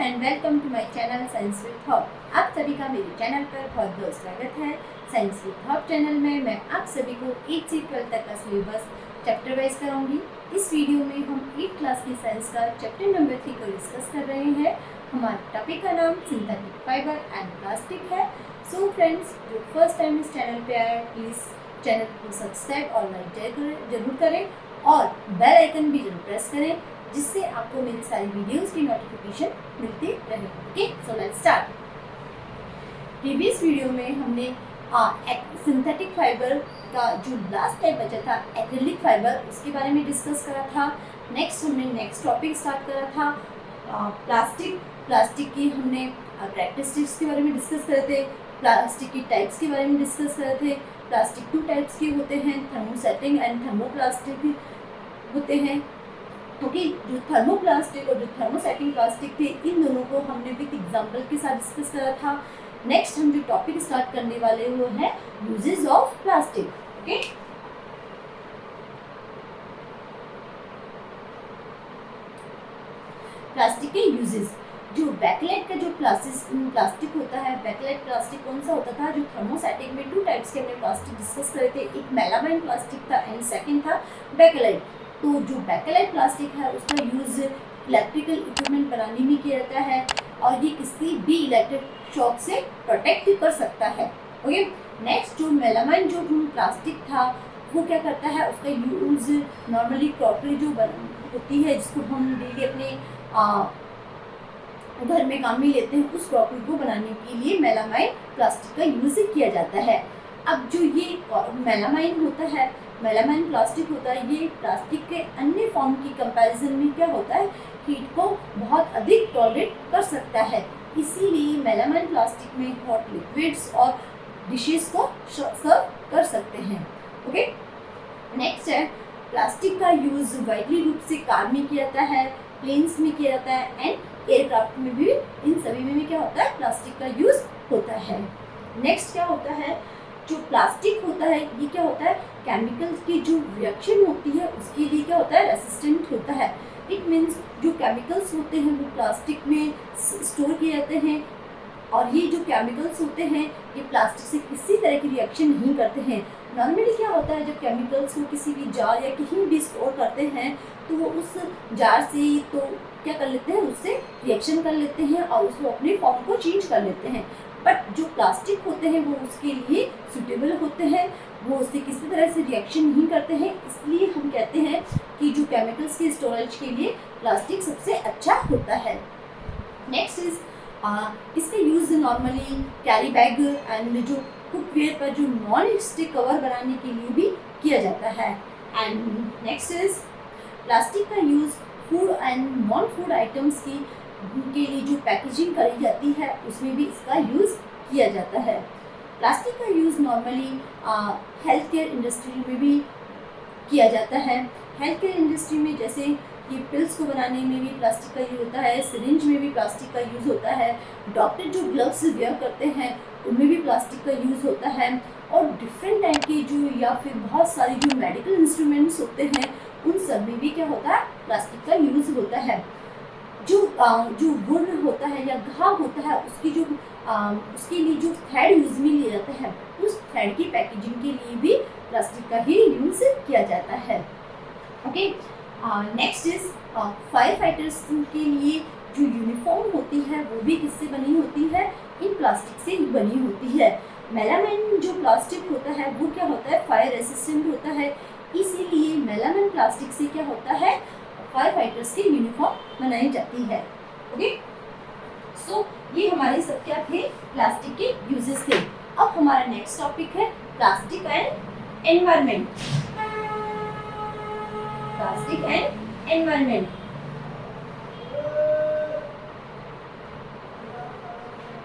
And welcome to my channel science with hob. आप सभी का मेरे चैनल पर बहुत बहुत स्वागत है। साइंस विद हॉब चैनल में मैं आप सभी को 8 से 12 तक का सिलेबस चैप्टर वाइज कराऊंगी। इस वीडियो में हम 8th क्लास की साइंस का चैप्टर नंबर 3 को डिस्कस कर रहे हैं। हमारे टॉपिक का नाम सिंथेटिक फाइबर एंड प्लास्टिक है। सो फ्रेंड्स, जो फर्स्ट टाइम इस चैनल पे आए प्लीज़ चैनल को सब्सक्राइब और लाइक जरूर करें और बेल आइकन भी जरूर प्रेस करें, जिससे आपको मेरी सारी वीडियोस की नोटिफिकेशन मिलती रहे। Okay, so let's start. Previous video में हमने सिंथेटिक फाइबर का जो लास्ट टाइप बचा था एक्रिलिक फाइबर, उसके बारे में डिस्कस करा था। नेक्स्ट हमने नेक्स्ट टॉपिक स्टार्ट करा था प्लास्टिक की हमने कैरेक्टरिस्टिक्स के बारे में डिस्कस करे थे, प्लास्टिक की टाइप्स के बारे में डिस्कस करे थे। प्लास्टिक 2 टाइप्स के होते हैं, थर्मोसेटिंग एंड थर्मोप्लास्टिक होते हैं। क्योंकि जो थर्मोप्लास्टिक और जो थर्मोसेटिंग प्लास्टिक थे, इन दोनों को हमने विद एग्जांपल के साथ डिस्कस करा था। नेक्स्ट हम जो टॉपिक स्टार्ट करने वाले वो है uses of plastic. Okay, plastic के यूजेस। जो बैकलाइट का जो प्लास्टिक होता है, बैकलाइट प्लास्टिक कौन सा होता था? जो थर्मोसेटिक में 2 टाइप्स के हमने प्लास्टिक डिस्कस करे थे, एक मेलामाइन प्लास्टिक था एंड सेकंड था बैकलाइट। तो जो बैकलाइट प्लास्टिक है उसका यूज़ इलेक्ट्रिकल इक्विपमेंट बनाने में किया जाता है और ये किसी भी इलेक्ट्रिक शॉक से प्रोटेक्ट कर सकता है। ओके, नेक्स्ट जो मेलामाइन जो प्लास्टिक था वो क्या करता है, उसका यूज़ नॉर्मली क्रॉकरी जो होती है, जिसको हम डेली अपने घर में काम में लेते हैं, उस क्रॉकरी को बनाने के लिए मेलामाइन प्लास्टिक का यूज़ किया जाता है। अब जो ये मेलामाइन होता है, मेलामाइन प्लास्टिक होता है, ये प्लास्टिक के अन्य फॉर्म की कंपैरिजन में क्या होता है, हीट को बहुत अधिक टॉलरेट कर सकता है। इसीलिए मेलामाइन प्लास्टिक में हॉट लिक्विड्स और डिशेस को सर्व कर सकते हैं। ओके, नेक्स्ट है प्लास्टिक का यूज़ वाइडली रूप से कार में किया जाता है, प्लेन्स में किया जाता है एंड एयरक्राफ्ट में भी। इन सभी में क्या होता है, प्लास्टिक का यूज़ होता है। नेक्स्ट क्या होता है, जो प्लास्टिक होता है ये क्या होता है, केमिकल्स की जो रिएक्शन होती है उसके लिए क्या होता है, रेसिस्टेंट होता है। इट मीन्स जो केमिकल्स होते हैं वो प्लास्टिक में स्टोर किए जाते हैं और ये जो केमिकल्स होते हैं ये प्लास्टिक से किसी तरह की रिएक्शन नहीं करते हैं। नॉर्मली क्या होता है, जब केमिकल्स को किसी भी जार या कहीं भी स्टोर करते हैं तो वो उस जार से तो क्या कर लेते हैं, उससे रिएक्शन कर लेते हैं और उसको अपने फॉर्म को चेंज कर लेते हैं। बट जो प्लास्टिक होते हैं वो उसके लिए सूटेबल होते हैं, वो उससे किसी तरह से रिएक्शन नहीं करते हैं। इसलिए हम कहते हैं कि जो केमिकल्स के स्टोरेज के लिए प्लास्टिक सबसे अच्छा होता है। नेक्स्ट इज इसका use normally carry bag and जो कुकवेयर पर जो नॉन स्टिक कवर बनाने के लिए भी किया जाता है। एंड नेक्स्ट इज प्लास्टिक का use food and non food items की के लिए जो पैकेजिंग करी जाती है उसमें भी इसका यूज़ किया जाता है। प्लास्टिक का use normally health care industry में भी किया जाता है। हेल्थ केयर इंडस्ट्री में जैसे ये पिल्स को बनाने में भी प्लास्टिक का यूज़ होता है, सिरिंज में भी प्लास्टिक का यूज़ होता है, डॉक्टर जो ग्लव्स वेयर करते हैं उनमें भी प्लास्टिक का यूज़ होता है और डिफरेंट टाइप के जो या फिर बहुत सारे जो मेडिकल इंस्ट्रूमेंट्स होते हैं उन सब में भी क्या होता है, प्लास्टिक का यूज़ होता है। जो वुंड होता है या घाव होता है उसकी जो उसके लिए जो थ्रेड यूज में लिया जाता है, उस थ्रेड की पैकेजिंग के लिए भी प्लास्टिक का ही यूज किया जाता है। Okay, next is fire fighters के लिए जो यूनिफॉर्म होती है वो भी किससे बनी होती है, इन प्लास्टिक से बनी होती है। मेलामाइन जो प्लास्टिक होता है वो क्या होता है, फायर रेसिस्टेंट होता है। इसीलिए मेलामाइन प्लास्टिक से क्या होता है, फायर फाइटर्स की यूनिफॉर्म बनाई जाती है। ओके, सो ये हमारे सब क्या थे, प्लास्टिक के यूजेस थे। अब हमारा नेक्स्ट टॉपिक है plastic and environment. Plastic and environment.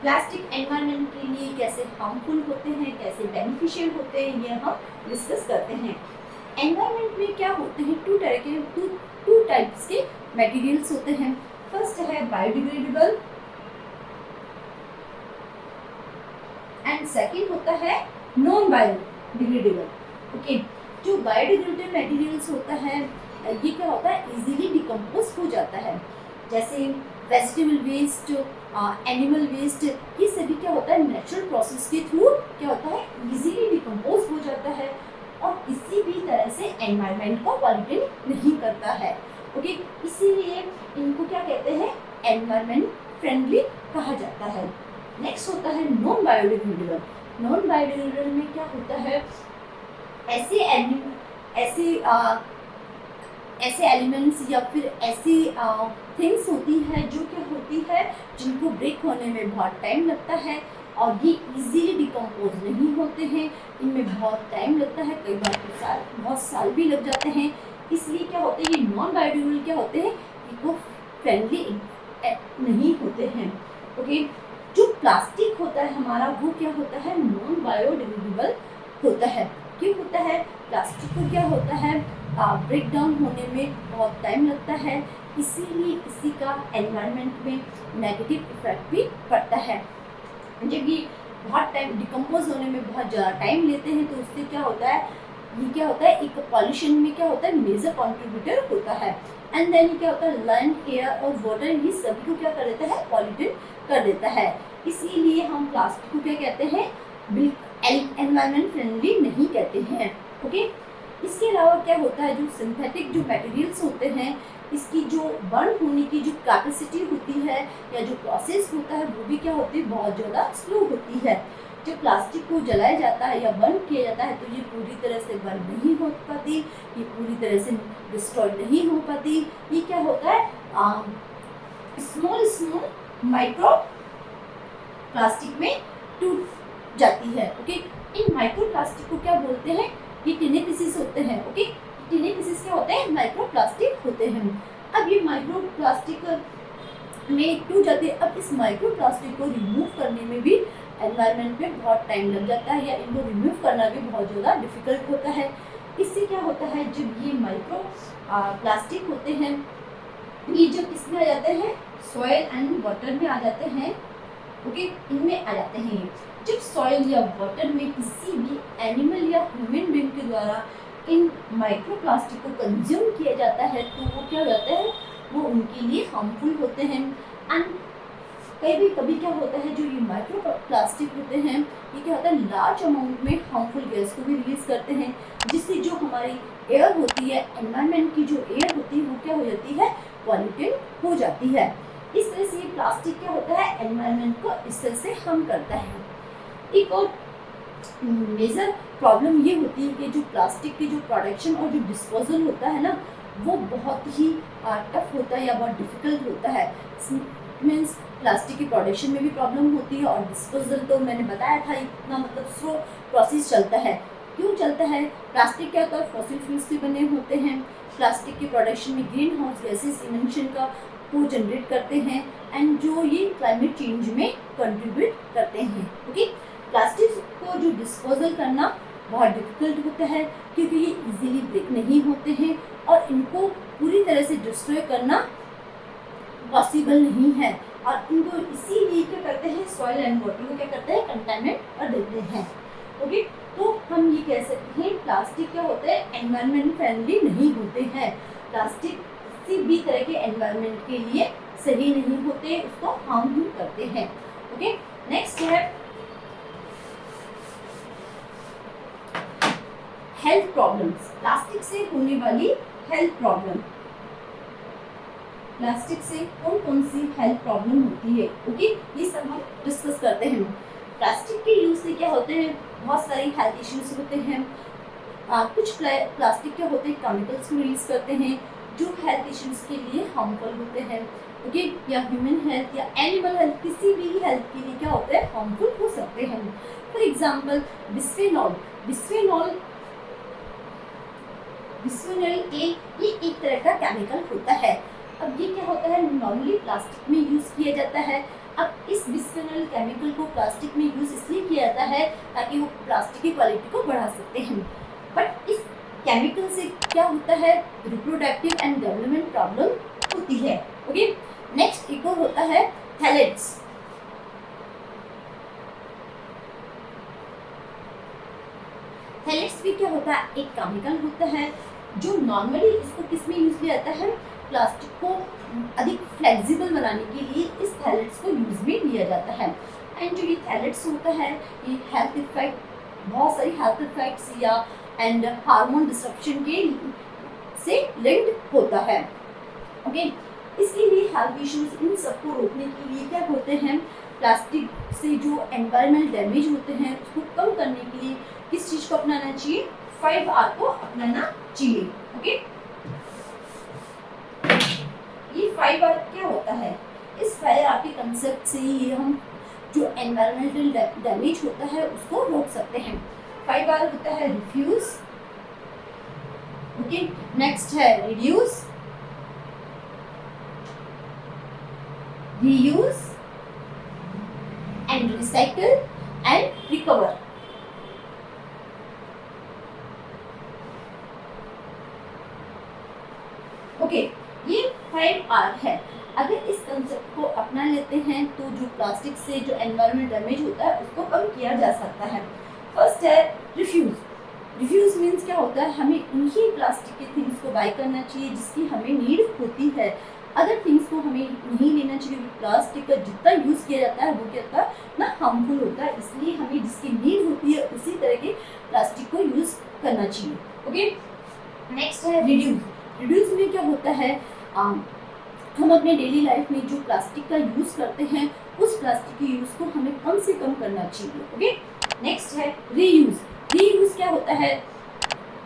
Plastic environment के लिए कैसे हार्मफुल होते हैं, कैसे बेनिफिशियल होते हैं, ये हम डिस्कस करते हैं। एनवायरनमेंट में क्या होते हैं, टू टाइप्स के मटेरियल्स होते हैं। फर्स्ट है बायोडिग्रेडेबल एंड सेकंड होता है नॉन बायोडिग्रेडेबल। ओके, जो बायोडिग्रेडेबल मटेरियल्स होता है ये क्या होता है, इजीली डिकम्पोज हो जाता है। जैसे वेजिटेबल वेस्ट, एनिमल वेस्ट, ये सभी क्या होता है नेचुरल प्रोसेस के थ्रू क्या होता है इजीली डिकम्पोज हो जाता है और किसी भी तरह से एनवायरनमेंट को पॉल्यूट नहीं करता है। ओके, इसीलिए इनको क्या कहते हैं एनवायरनमेंट फ्रेंडली कहा जाता है। नेक्स्ट होता है नॉन बायोडिग्रेडेबल। नॉन बायोडिग्रेडेबल में क्या होता है ऐसे एलिमेंट्स या फिर ऐसी थिंग्स होती है जो क्या होती है जिनको ब्रेक होने में बहुत टाइम लगता है और ये इजीली डिकम्पोज नहीं होते हैं, इनमें बहुत टाइम लगता है, कई बार तो बहुत साल भी लग जाते हैं। इसलिए क्या होते हैं ये नॉन बायोडिग्रेडेबल क्या होते हैं इको फ्रेंडली नहीं होते हैं। ओके, जो प्लास्टिक होता है हमारा वो क्या होता है नॉन बायोडिग्रेडेबल होता है। क्यों होता है? प्लास्टिक को क्या होता है ब्रेक डाउन होने में बहुत टाइम लगता है, इसीलिए इसी का एनवायरनमेंट में नेगेटिव इफेक्ट भी पड़ता है। जब ये बहुत टाइम डिकम्पोज होने में बहुत ज़्यादा टाइम लेते हैं तो उससे क्या होता है ये क्या होता है एक पॉल्यूशन में क्या होता है मेजर कंट्रीब्यूटर होता है। एंड देन क्या होता है लैंड, एयर और वाटर ये सभी को क्या कर देता है पॉल्यूटेड कर देता है। इसीलिए हम प्लास्टिक को क्या कहते हैं एनवायरनमेंट फ्रेंडली नहीं कहते हैं। ओके, इसके अलावा क्या होता है जो सिंथेटिक जो मटेरियल्स होते हैं इसकी जो बर्न होने की जो कैपेसिटी होती है या जो प्रोसेस होता है वो भी क्या होती है बहुत ज़्यादा स्लो होती है। जब प्लास्टिक को जलाया जाता है या बर्न किया जाता है तो ये पूरी तरह से बर्न नहीं हो पाती, ये पूरी तरह से डिस्ट्रॉय नहीं हो पाती। ये क्या होता है स्मॉल माइक्रो प्लास्टिक में टूट जाती है। ओके, इन माइक्रो प्लास्टिक को क्या बोलते हैं ये टिने पीसेस होते हैं। ओके, टिने पीसेस क्या होते हैं माइक्रो प्लास्टिक होते हैं। अब ये माइक्रो प्लास्टिक में टूट जाते हैं। अब इस माइक्रो प्लास्टिक को रिमूव करने में भी एनवायरनमेंट में बहुत टाइम लग जाता है या इनको रिमूव करना भी बहुत ज़्यादा डिफिकल्ट होता है। इससे क्या होता है जब ये माइक्रो प्लास्टिक होते हैं ये जब किसमें आ जाते हैं सॉइल एंड वाटर में आ जाते हैं। ओके, इनमें आ जाते हैं। जब सॉइल या वाटर में किसी भी एनिमल या ह्यूमन बीइंग के द्वारा इन माइक्रो प्लास्टिक को कंज्यूम किया जाता है तो वो क्या हो जाता है वो उनके लिए हार्मफुल होते हैं। एंड कभी क्या होता है जो ये माइक्रो प्लास्टिक होते हैं ये क्या होता है लार्ज अमाउंट में हार्मफुल गैस को भी रिलीज करते हैं, जिससे जो हमारी एयर होती है एनवायरनमेंट की जो एयर होती है वो क्या हो जाती है पॉल्यूटेड हो जाती है। इस तरह से ये प्लास्टिक क्या होता है एनवायरनमेंट को इस तरह से हार्म करता है। एक और मेजर प्रॉब्लम ये होती है कि जो प्लास्टिक की जो प्रोडक्शन और जो डिस्पोजल होता है ना वो बहुत ही टफ होता है या बहुत डिफिकल्ट होता है। मीन्स प्लास्टिक की प्रोडक्शन में भी प्रॉब्लम होती है और डिस्पोजल तो मैंने बताया था इतना मतलब स्लो प्रोसेस चलता है। क्यों चलता है? प्लास्टिक क्या होता है फॉसिल फ्यूल्स से बने होते हैं। प्लास्टिक की प्रोडक्शन में ग्रीन हाउस गैसेस इमिशन का को जनरेट करते हैं एंड जो ये क्लाइमेट चेंज में कंट्रीब्यूट करते हैं। ओके, प्लास्टिक को जो डिस्पोजल करना बहुत डिफिकल्ट होता है क्योंकि ये इजीली ब्रेक नहीं होते हैं और इनको पूरी तरह से डिस्ट्रॉय करना पॉसिबल नहीं है और इनको इसीलिए क्या करते हैं सॉइल एंड वाटर को क्या करते हैं कंटामिनेट कर देते हैं। ओके, तो हम ये कह सकते हैं प्लास्टिक क्या होता है एनवायरनमेंट फ्रेंडली नहीं होते हैं। प्लास्टिक किसी भी तरह के एनवायरनमेंट के लिए सही नहीं होते, उसको हार्म ही करते हैं। ओके, नेक्स्ट है हेल्थ प्रॉब्लम्स। प्लास्टिक से होने वाली हेल्थ प्रॉब्लम। प्लास्टिक से कौन कौन सी हेल्थ प्रॉब्लम होती है ओके, ये सब हम डिस्कस करते हैं। प्लास्टिक के यूज से क्या होते हैं बहुत सारी हेल्थ इश्यूज होते हैं। कुछ प्लास्टिक क्या होते हैं केमिकल्स को रिलीज करते हैं जो हेल्थ इश्यूज के लिए हार्मफुल होते हैं। ओके, या ह्यूमन हेल्थ या एनिमल हेल्थ किसी भी हेल्थ के लिए क्या होते हैं हार्मफुल हो सकते हैं। फॉर एग्जाम्पल बिस्फेनॉल ए ये एक तरह का केमिकल होता है। अब ये क्या होता है नॉर्मली प्लास्टिक में यूज किया जाता है। अब इस बिस्फेनॉल केमिकल को प्लास्टिक में यूज इसलिए किया जाता है ताकि वो प्लास्टिक की क्वालिटी को बढ़ा सकते हैं। बट इस केमिकल से क्या होता है रिप्रोडक्टिव एंड डेवलपमेंट प्रॉब्लम होती है। ओके, नेक्स्ट एक और होता है थैलेट्स। थैलेट्स भी क्या होता है एक केमिकल होता है जो नॉर्मली इसको किस में यूज किया जाता है प्लास्टिक को अधिक फ्लेक्सिबल बनाने के लिए इस थैलेट्स को यूज़ में लिया जाता है। एंड जो ये थैलेट्स होता है ये हेल्थ इफेक्ट, बहुत सारी हेल्थ इफेक्ट्स या एंड हार्मोन डिसरप्शन के से लिंक्ड होता है। ओके, इसके लिए हेल्थ इश्यूज इन सबको रोकने के लिए क्या होते हैं, प्लास्टिक से जो एनवायरमेंट डैमेज होते हैं उसको कम करने के लिए किस चीज़ को अपनाना चाहिए, 5R को अपनाना चाहिए। ओके, ये 5R क्या होता है, इस 5R के कंसेप्ट से ही हम जो एनवायरमेंटल डैमेज होता है उसको रोक सकते हैं। 5R होता है रिफ्यूज, ओके, नेक्स्ट है reduce, reuse and recycle and recover. Okay, ये 5R है। अगर इस कंसेप्ट को अपना लेते हैं तो जो प्लास्टिक से जो एनवायरमेंट डैमेज होता है उसको कम किया जा सकता है। फर्स्ट है रिफ्यूज। रिफ्यूज मीन्स क्या होता है, हमें उन्हीं प्लास्टिक के थिंग्स को बाय करना चाहिए जिसकी हमें नीड होती है। अदर थिंग्स को हमें नहीं लेना चाहिए। प्लास्टिक का जितना यूज़ किया जाता है वो क्या होता है ना, हार्मफुल होता है, इसलिए हमें जिसकी नीड होती है उसी तरह के प्लास्टिक को यूज़ करना चाहिए। ओके, नेक्स्ट है रिड्यूस। रिड्यूस में क्या होता है, हम अपने डेली लाइफ में जो प्लास्टिक का यूज़ करते हैं उस प्लास्टिक के यूज़ को हमें कम से कम करना चाहिए। ओके, नेक्स्ट है रीयूज़। रीयूज़ क्या होता है,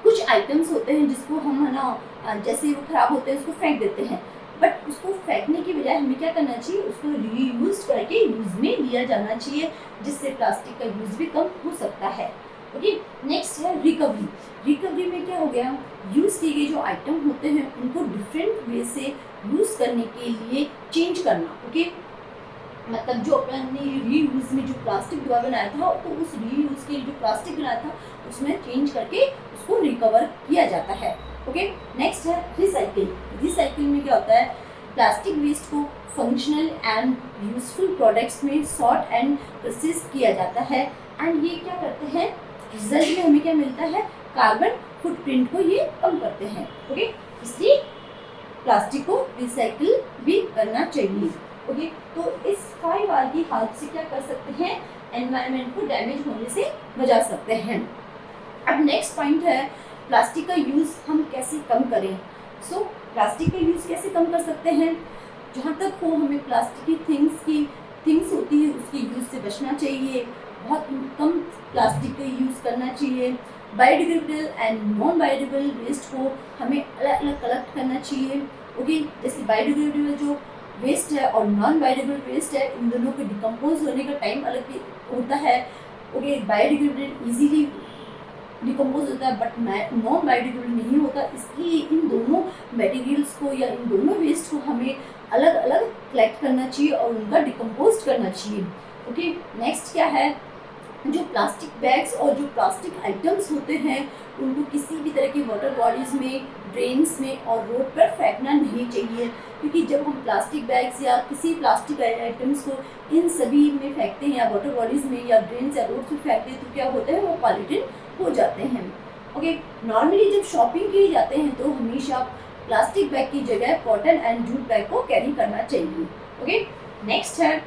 कुछ आइटम्स होते हैं जिसको हम है ना जैसे वो खराब होते हैं उसको फेंक देते हैं, बट उसको फेंकने की बजाय हमें क्या करना चाहिए, उसको रीयूज करके यूज़ में लिया जाना चाहिए, जिससे प्लास्टिक का यूज़ भी कम हो सकता है। ओके, नेक्स्ट है रिकवरी। रिकवरी में क्या हो गया, यूज़ किए गए जो आइटम होते हैं उनको डिफरेंट वे से यूज़ करने के लिए चेंज करना। ओके, मतलब जो अपने रीयूज में जो प्लास्टिक द्वारा बनाया था तो उस रीयूज के जो प्लास्टिक बनाया था उसमें चेंज करके उसको रिकवर किया जाता है। ओके, नेक्स्ट है रिसाइकिल। रिसाइकिल में क्या होता है, प्लास्टिक वेस्ट को फंक्शनल एंड यूजफुल प्रोडक्ट्स में सॉर्ट एंड प्रोसेस किया जाता है। एंड ये क्या करते हैं, रिजल्ट में हमें क्या मिलता है, कार्बन फुटप्रिंट को ये कम करते हैं। ओके, इसलिए प्लास्टिक को रिसाइकिल भी करना चाहिए। ओके, तो इस 5R की हेल्प से क्या कर सकते हैं, एनवायरनमेंट को डैमेज होने से बचा सकते हैं। अब नेक्स्ट पॉइंट है प्लास्टिक का यूज़ हम कैसे कम करें। सो प्लास्टिक का यूज़ कैसे कम कर सकते हैं, जहाँ तक हो हमें प्लास्टिक की थिंग्स होती है उसके यूज़ से बचना चाहिए, बहुत कम प्लास्टिक का यूज़ करना चाहिए। Biodegradable and non biodegradable waste को हमें अलग अलग कलेक्ट करना चाहिए। ओके, जैसे बायोडिग्रेडेबल जो वेस्ट है और नॉन बायोडिग्रेडेबल वेस्ट है, इन दोनों के डिकम्पोज होने का टाइम अलग होता है। ओके, बायोडिग्रेडेबल इजीली डिकम्पोज होता है बट नॉन बायोडिग्रेडेबल नहीं होता, इसलिए इन दोनों मटेरियल्स को या इन दोनों वेस्ट को हमें अलग अलग कलेक्ट करना चाहिए और उनका डिकम्पोज करना चाहिए। ओके, नेक्स्ट क्या है, जो प्लास्टिक बैग्स और जो प्लास्टिक आइटम्स होते हैं उनको किसी भी तरह की वाटर बॉडीज़ में, ड्रेन्स में और रोड पर फेंकना नहीं चाहिए, क्योंकि जब हम प्लास्टिक बैग्स या किसी प्लास्टिक आइटम्स को इन सभी में फेंकते हैं या वाटर बॉडीज़ में या ड्रेन्स या रोड में फेंकते हैं तो क्या होता है, वो पॉल्यूटेड हो जाते हैं। ओके, नॉर्मली जब शॉपिंग किए जाते हैं तो हमेशा प्लास्टिक बैग की जगह कॉटन एंड जूट बैग को कैरी करना चाहिए। ओके, नेक्स्ट है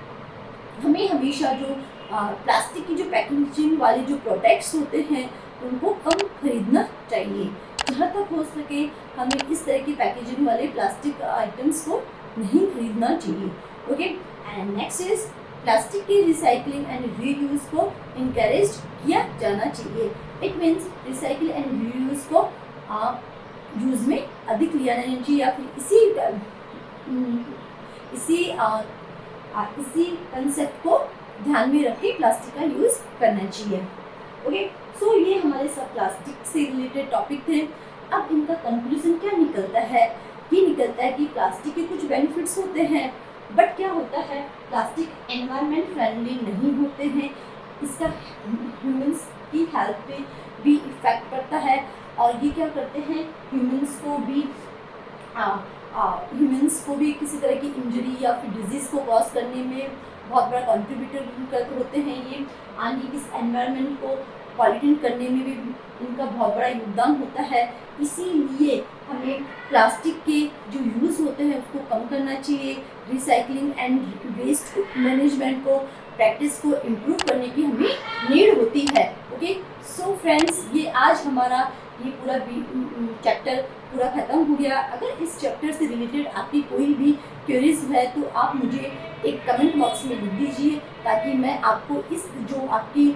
हमें हमेशा जो प्लास्टिक की जो पैकेजिंग वाले जो प्रोडक्ट्स होते हैं उनको कम खरीदना चाहिए। जहाँ तक हो सके हमें इस तरह की पैकेजिंग वाले प्लास्टिक आइटम्स को नहीं खरीदना चाहिए। Okay, and next is plastic की रिसाइकलिंग एंड रीयूज को इनकरेज किया जाना चाहिए। It means recycle and reuse को यूज़ में अधिक लिया जाना चाहिए या फिर इसी कंसेप्ट को ध्यान में रख के प्लास्टिक का यूज़ करना चाहिए। ओके, सो ये हमारे सब प्लास्टिक से रिलेटेड टॉपिक थे। अब इनका कंक्लूजन क्या निकलता है, ये निकलता है कि प्लास्टिक के कुछ बेनिफिट्स होते हैं बट क्या होता है, प्लास्टिक एनवायरनमेंट फ्रेंडली नहीं होते हैं, इसका ह्यूमंस की हेल्थ पे भी इफेक्ट पड़ता है और ये क्या करते हैं, ह्यूमंस को भी किसी तरह की इंजरी या फिर डिजीज़ को कॉज करने में बहुत बड़ा कंट्रीब्यूटर होते हैं ये, आगे इस एनवायरनमेंट को पॉल्यूटेंट करने में भी उनका बहुत बड़ा योगदान होता है। इसीलिए हमें प्लास्टिक के जो यूज़ होते हैं उसको कम करना चाहिए। रिसाइकलिंग एंड वेस्ट मैनेजमेंट को प्रैक्टिस को इम्प्रूव करने की हमें नीड होती है। ओके, सो फ्रेंड्स, ये आज हमारा ये पूरा चैप्टर पूरा ख़त्म हो गया। अगर इस चैप्टर से रिलेटेड आपकी कोई भी क्वेरीज है तो आप मुझे एक कमेंट बॉक्स में लिख दीजिए, ताकि मैं आपको इस जो आपकी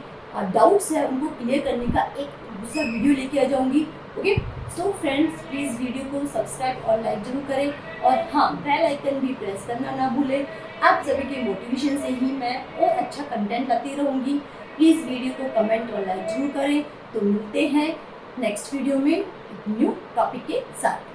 डाउट्स है उनको क्लियर करने का एक दूसरा वीडियो लेके आ जाऊंगी। Okay, so friends, please video को सब्सक्राइब और लाइक जरूर करें, और हाँ, बेल आइकन भी प्रेस करना ना भूलें। आप सभी के मोटिवेशन से ही मैं और अच्छा कंटेंट लाती रहूँगी। प्लीज़ वीडियो को कमेंट और लाइक जरूर करें। तो मिलते हैं नेक्स्ट वीडियो में एक न्यू टॉपिक के साथ।